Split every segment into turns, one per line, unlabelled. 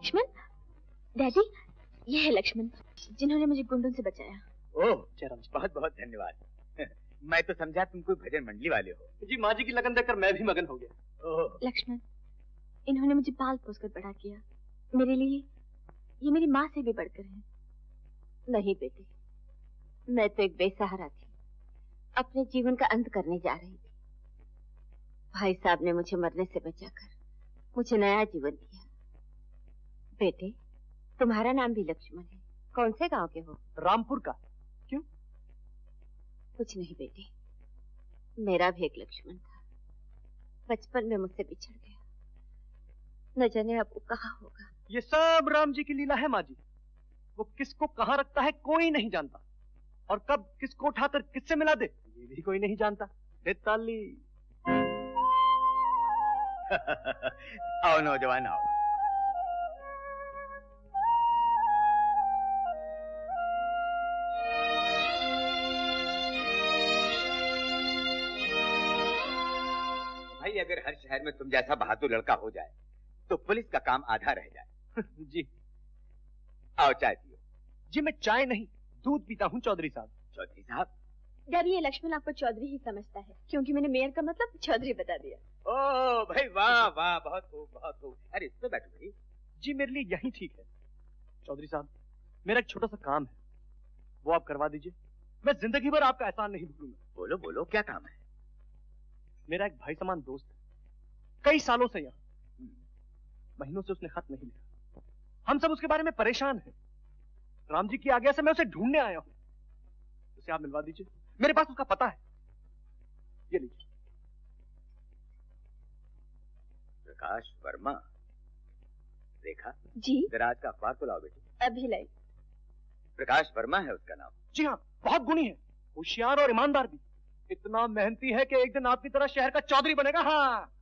Lakshman, daddy, ये है लक्ष्मण, जिन्होंने मुझे गुंडों से बचाया।
ओह चरम, बहुत बहुत धन्यवाद। मैं तो समझा तुम कोई भजन मंडली वाले हो।
जी, माँ जी की लगन देखकर मैं भी मगन हो गया।
ओह
लक्ष्मण, इन्होंने मुझे पाल पोस कर बड़ा किया। मेरे लिए ये मेरी माँ से भी बढ़कर है।
नहीं बेटे, मैं तो एक बेसहारा थी, अपने जीवन का अंत करने जा रही थी। भाई साहब ने मुझे मरने से बचाकर मुझे नया जीवन दिया। बेटे, तुम्हारा नाम भी लक्ष्मण है। कौन से गांव के हो?
रामपुर का। क्यों?
कुछ नहीं बेटे, मेरा भी एक लक्ष्मण था, बचपन में मुझसे बिछड़ गया। न जाने अब वो कहाँ होगा।
ये सब राम जी की लीला है माँ जी। वो किसको कहाँ रखता है कोई नहीं जानता, और कब किसको उठाकर किससे मिला दे ये भी कोई नहीं जानता। ताली
आओ नौजवान आओ। भाई अगर हर शहर में तुम जैसा बहादुर लड़का हो जाए तो पुलिस का काम आधा रह जाए।
जी।
आओ चाय पियो।
जी मैं चाय नहीं दूध पीता हूँ चौधरी साहब।
चौधरी साहब?
डैडी, ये लक्ष्मण आपको चौधरी ही समझता है, क्योंकि मैंने मेयर का मतलब चौधरी बता दिया।
ओह भाई वाह वाह, बहुत खूब बहुत खूब। अरे इस पे बैठो भाई।
जी मेरे लिए यही ठीक है। चौधरी साहब, मेरा एक छोटा सा काम है, वो आप करवा दीजिए। मैं जिंदगी भर आपका एहसान नहीं भूलूंगा।
बोलो बोलो, क्या काम है?
मेरा एक भाई समान दोस्त है, कई सालों से यहाँ, महीनों से उसने खत नहीं लिखा। हम सब उसके बारे में परेशान हैं। राम जी की आज्ञा से मैं उसे ढूंढने आया हूं। उसे आप मिलवा दीजिए, मेरे पास उसका पता है। ये लीजिए।
प्रकाश वर्मा। देखा
जी?
जरा आज का अखबार तो लाओ बेटी।
अभी लाई।
प्रकाश वर्मा है उसका नाम।
जी हाँ, बहुत गुणी है, होशियार और ईमानदार भी। इतना मेहनती है कि एक दिन आपकी तरह शहर का चौधरी बनेगा। हाँ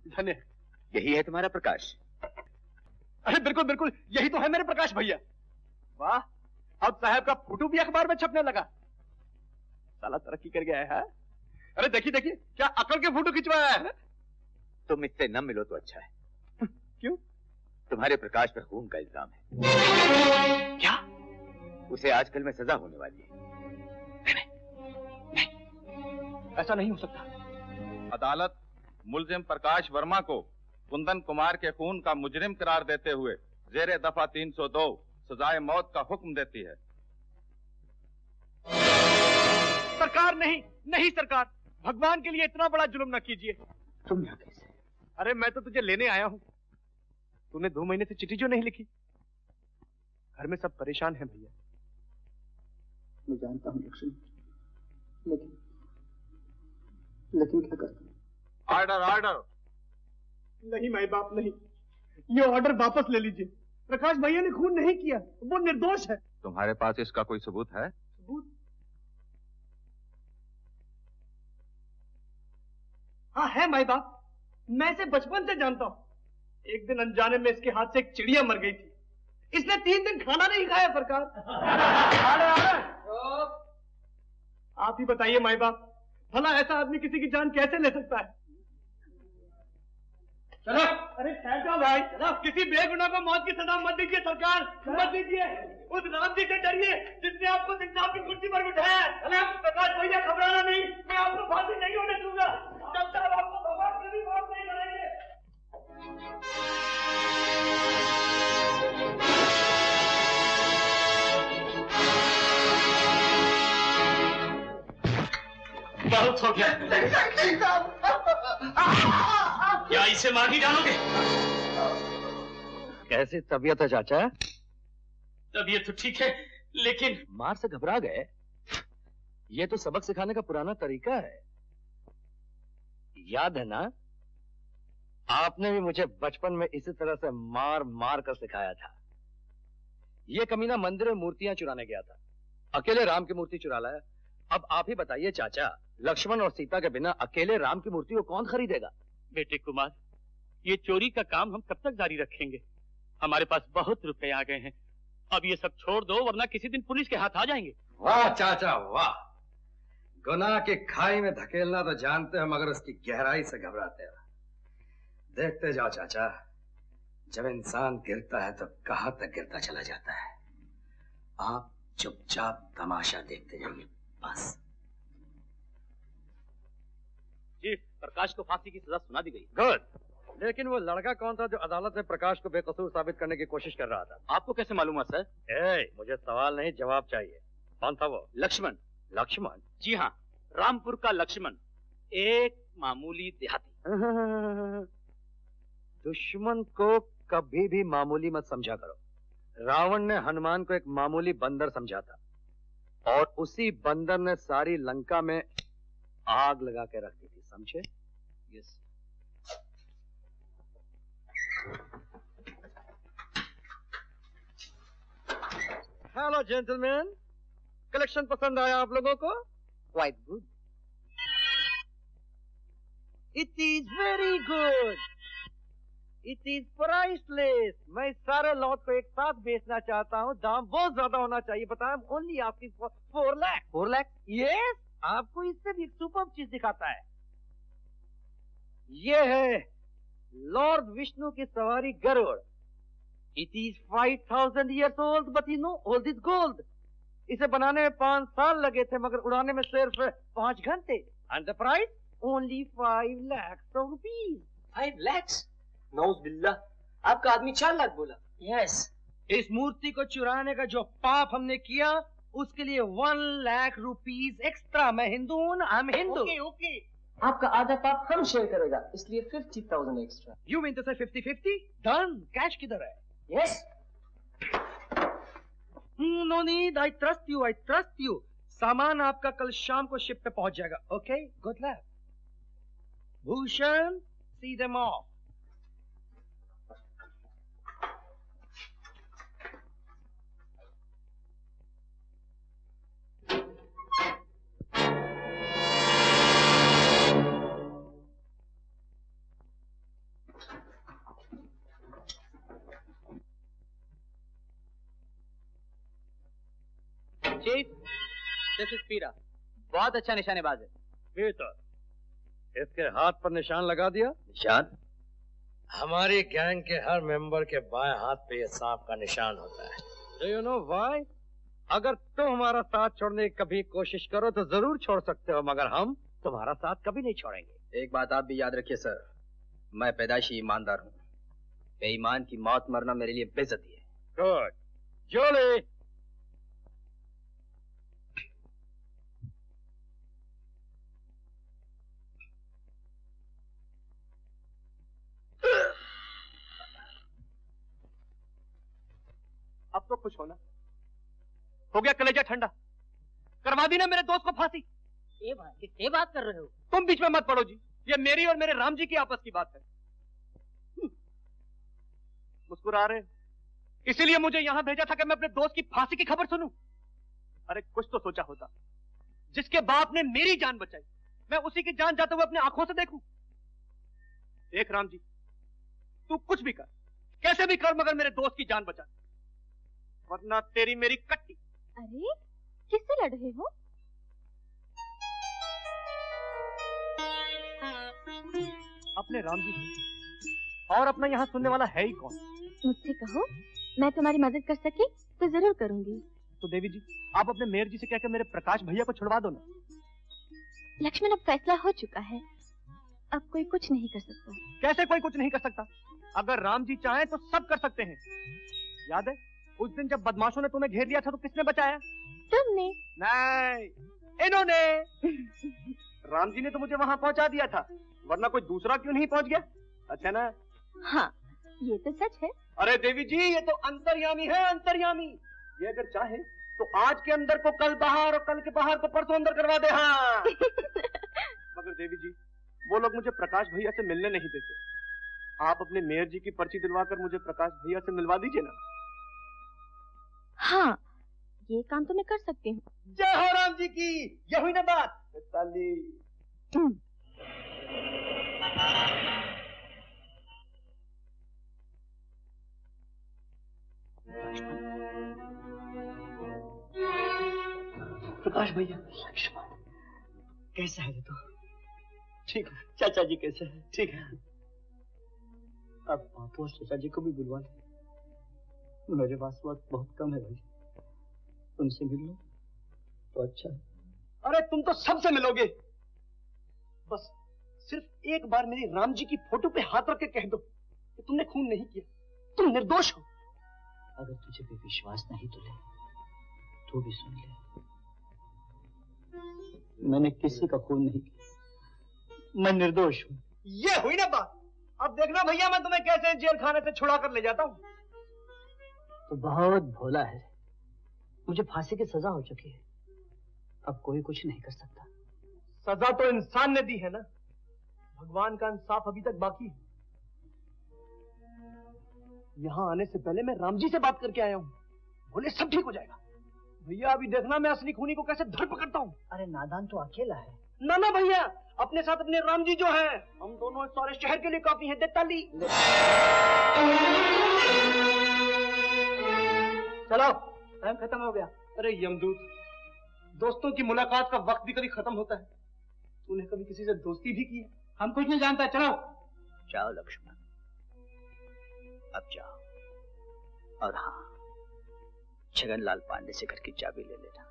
धन्य।
यही है तुम्हारा प्रकाश?
अरे बिल्कुल बिल्कुल, यही तो है मेरे प्रकाश भैया। वाह, अब साहब का फोटो भी अखबार में छपने लगा। साला तरक्की कर गया है। अरे देखिए देखिए, क्या अकल के फोटो खिंचवाया है।
तुम इससे न मिलो तो अच्छा है।
क्यों?
तुम्हारे प्रकाश पर खून का इल्जाम है।
क्या?
उसे आजकल में सजा होने वाली है।
नहीं, ऐसा नहीं हो सकता।
अदालत मुलजिम प्रकाश वर्मा को कुंदन कुमार के खून का मुजरिम करार देते हुए जेरे दफा 302 सजाए मौत का हुक्म देती है।
सरकार नहीं नहीं सरकार, भगवान के लिए इतना बड़ा जुल्म न कीजिए।
तुम यहाँ कैसे?
अरे मैं तो तुझे लेने आया हूँ। तूने 2 महीने से चिट्ठी जो नहीं लिखी। घर में सब परेशान हैं भैया।
मैं जानता हूँ लक्ष्मण, लेकिन क्या करता हूँ?
Order order.
नहीं माई बाप नहीं, ये ऑर्डर वापस ले लीजिए। प्रकाश भैया ने खून नहीं किया, वो निर्दोष है।
तुम्हारे पास इसका कोई सबूत है?
सबूत? हाँ है माई बाप, मैं इसे बचपन से जानता हूँ। एक दिन अनजाने में इसके हाथ से एक चिड़िया मर गई थी। इसने 3 दिन खाना नहीं खाया सरकार। आप ही बताइए माई बाप, भला ऐसा आदमी किसी की जान कैसे ले सकता है? चलो, अरे ठहर जाओ भाई, चलो। किसी बेगुनाह को मौत की सजा मत दीजिए सरकार, मत दीजिए। उस राम जी से डरिए जिसने आपको इंसाफ की कुर्सी पर बिठाया है। प्रकाश भैया घबराना नहीं, मैं आपको फांसी नहीं होने दूंगा जब तक आपको भगवान कभी माफ नहीं करेंगे।
बहुत हो गया। क्या इसे मार ही डालोगे?
कैसी तबीयत है चाचा?
तबीयत तो ठीक है, लेकिन
मार से घबरा गए? ये तो सबक सिखाने का पुराना तरीका है। याद है ना, आपने भी मुझे बचपन में इसी तरह से मार मार कर सिखाया था। ये कमीना मंदिर में मूर्तियां चुराने गया था, अकेले राम की मूर्ति चुरा लाया। अब आप ही बताइए चाचा, लक्ष्मण और सीता के बिना अकेले राम की मूर्ति को कौन खरीदेगा?
बेटे कुमार, ये चोरी का काम हम कब तक जारी रखेंगे? हमारे पास बहुत रुपए आ गए हैं। अब ये सब छोड़ दो, वरना किसी दिन पुलिस के हाथ आ जाएंगे।
वाह चाचा वाह, गुनाह की खाई में धकेलना तो जानते हो, मगर उसकी गहराई से घबराते हो। देखते जाओ चाचा, जब इंसान गिरता है तो कहां तक गिरता चला जाता है। आप चुपचाप तमाशा देखते जाइए बस।
जी, प्रकाश को फांसी की सजा सुना दी गई।
गुड। लेकिन वो लड़का कौन था जो अदालत में प्रकाश को बेकसूर साबित करने की कोशिश कर रहा था?
आपको कैसे मालूम है सर?
मुझे सवाल नहीं, जवाब चाहिए। कौन था वो?
लक्ष्मण।
लक्ष्मण?
जी हाँ, रामपुर का लक्ष्मण, एक मामूली देहाती।
दुश्मन को कभी भी मामूली मत समझा करो। रावण ने हनुमान को एक मामूली बंदर समझा था, और उसी बंदर ने सारी लंका में आग लगा के रख दी थी, समझे?
यस।
हेलो जेंटलमैन, कलेक्शन पसंद आया आप लोगों को?
Quite good.
It is very good. It is priceless. मैं सारे लॉट को एक साथ बेचना चाहता हूँ, दाम बहुत ज्यादा होना चाहिए। बताएं, ओनली आपकी 4 लाख।
4 लाख?
यस, आपको इससे भी एक सुपर चीज दिखाता है। ये है लॉर्ड विष्णु की सवारी Garuda. It is 5000 years old, but you know, old is gold. इसे बनाने में 5 साल लगे थे, मगर उड़ाने में सिर्फ 5 घंटे। And the price only 5 lakhs of rupees।
5 lakhs? नौज़ुबिल्लाह, आपका आदमी 4 लाख बोला।
यस। इस मूर्ति को चुराने का जो पाप हमने किया, उसके लिए 1 लाख रुपीस एक्स्ट्रा। मैं हिंदू हूँ, आई एम हिंदू।
ओके। आपका आधा पाप हम शेयर करेगा, इसलिए 50,000 एक्स्ट्रा।
यू मीन टू से 50-50? डन। कैश किधर है?
Yes.
No need, I trust you, I trust you. सामान आपका कल शाम को शिप पे पहुंच जाएगा। Okay, good luck. Bhushan, see them off.
Chief, this is पीरा, बहुत अच्छा निशानेबाज है।
पीटर, इसके हाथ पर निशान लगा दिया?
निशान?
हमारी गैंग के हर मेंबर के बाएं हाथ पे ये सांप का निशान होता है। Do you know why? अगर तुम हमारा साथ छोड़ने की कभी कोशिश करो तो जरूर छोड़ सकते हो, मगर हम तुम्हारा साथ कभी नहीं छोड़ेंगे।
एक बात आप भी याद रखिए सर, मैं पैदाइशी ईमानदार हूँ। बेईमान की मौत मरना मेरे लिए बेइज्जती है।
गुड। जोली।
अब तो खुश होना हो गया, कलेजा ठंडा करवा दी ना मेरे दोस्त को फांसी।
ये बात कर रहे हो?
तुम बीच में मत पड़ो जी, ये मेरी और मेरे राम जी की आपस की बात है। मुस्कुरा रहे, इसीलिए मुझे यहां भेजा था कि मैं अपने दोस्त की फांसी की खबर सुनूं। अरे कुछ तो सोचा होता, जिसके बाप ने मेरी जान बचाई, मैं उसी की जान जाते हुए अपने आंखों से देखूं। देख राम जी, तू कुछ भी कर, कैसे भी कर, मगर मेरे दोस्त की जान बचा, वरना तेरी मेरी कट्टी।
अरे किससे लड़ रहे हो?
अपने राम जी से। और अपना यहाँ सुनने वाला है ही कौन?
मुझसे कहो, मैं तुम्हारी मदद कर सकी तो जरूर करूंगी।
तो देवी जी, आप अपने मेयर जी से कहकर मेरे प्रकाश भैया को छुड़वा दो ना।
लक्ष्मण, अब फैसला हो चुका है, अब कोई कुछ नहीं कर सकता।
कैसे कोई कुछ नहीं कर सकता? अगर राम जी चाहे तो सब कर सकते हैं। याद है उस दिन जब बदमाशों ने तुम्हें घेर लिया था तो किसने बचाया?
तुमने।
नहीं, इन्होंने। राम जी ने तो मुझे वहां पहुंचा दिया था, वरना कोई दूसरा क्यों नहीं पहुंच गया? अच्छा ना?
हाँ, ये तो सच है।
अरे देवी जी, ये तो अंतर्यामी है, अंतर्यामी। ये अगर चाहे तो आज के अंदर को कल बाहर और कल के बाहर को परसों अंदर करवा दे। हाँ। मगर देवी जी, वो लोग मुझे प्रकाश भैया से मिलने नहीं देते। आप अपने मेयर जी की पर्ची दिलवाकर मुझे प्रकाश भैया से मिलवा दीजिए ना।
हाँ, ये काम तो मैं कर सकती हूँ।
जय हो राम जी की, ये हुई ना बात। ताली। प्रकाश भैया, लक्ष्मण,
कैसा है तू? ठीक है। चाचा जी कैसे हैं? ठीक है। अब बापू और चाचा जी को भी बुलवा ले। मेरे पास वक्त बहुत कम है भाई, उनसे मिल लो तो अच्छा है। अरे तुम तो सबसे मिलोगे, बस सिर्फ एक बार मेरी राम जी की फोटो पे हाथ रख के कह दो कि तुमने खून नहीं किया, तुम निर्दोष हो। अगर तुझे भी विश्वास नहीं तो ले, तू भी सुन ले, मैंने किसी का खून नहीं किया, मैं निर्दोष हूं। ये हुई ना बात। अब देखना भैया मैं तुम्हें कैसे जेल खाने से छुड़ा कर ले जाता हूं। तो बहुत भोला है, मुझे फांसी की सजा हो चुकी है, अब कोई कुछ नहीं कर सकता। सजा तो इंसान ने दी है ना, भगवान का इंसाफ अभी तक बाकी है। यहां आने से पहले मैं राम जी से बात करके आया हूं, बोले सब ठीक हो जाएगा। भैया अभी देखना मैं असली खूनी को कैसे धर पकड़ता हूं। अरे नादान तो अकेला है ना। ना भैया, अपने साथ अपने राम जी जो हैं, हम दोनों सारे शहर के लिए काफी हैं। दे ताली। चलो टाइम खत्म हो गया। अरे यमदूत, दोस्तों की मुलाकात का वक्त भी कभी खत्म होता है। तूने कभी किसी से दोस्ती भी की है? हम कुछ नहीं जानता। चलो
जाओ लक्ष्मण, अब जाओ। और हाँ, छगनलाल पांडे से घर की चाबी ले लेना।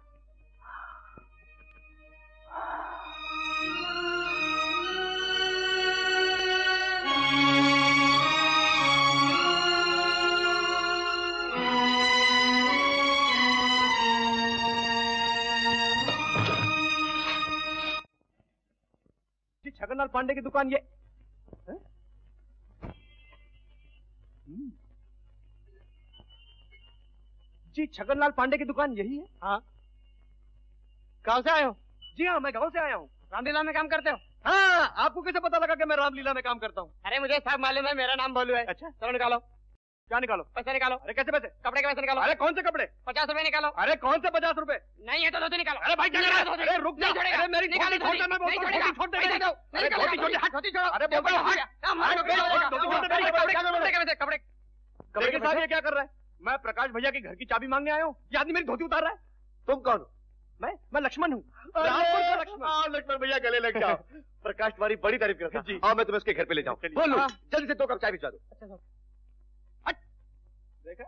छगनलाल पांडे की दुकान ये जी, छगनलाल पांडे की दुकान यही है? हाँ। गांव से आए हो? जी हाँ, मैं गांव से आया हूँ। रामलीला में काम करते हो? हाँ। आपको कैसे पता लगा कि मैं रामलीला में काम करता हूँ? अरे मुझे सब मालूम है, मेरा नाम भोलू है। अच्छा, चलो निकालो। क्या निकालो? पैसे निकालो। अरे कैसे पैसे? कपड़े के पैसे निकालो। अरे कौन से कपड़े? 50 रुपए निकालो। अरे कौन से 50 रुपए? नहीं है तो धोती निकालो। अरे भाई क्या कर रहा है? अरे रुक जा। अरे मेरी धोती छोड़ दे, मैं बोलता हूं धोती छोड़ दे। अरे धोती छोड़ दे, धोती छोड़ो। अरे बोलता हूं कपड़े के साथ ये क्या कर रहा है? मैं प्रकाश भैया के घर की चाबी मांगने आया हूँ, ये आदमी मेरी धोती उतार रहा है। तुम कौन हो? मैं लक्ष्मण हूँ। लक्ष्मण भैया गले लग जाओ। प्रकाश तुम्हारी बड़ी तारीफ करता है। हाँ, मैं तुम्हें उसके घर पे ले जाऊँ। बोलो जल्दी से 2 कप चाय भिजवा दो। देखा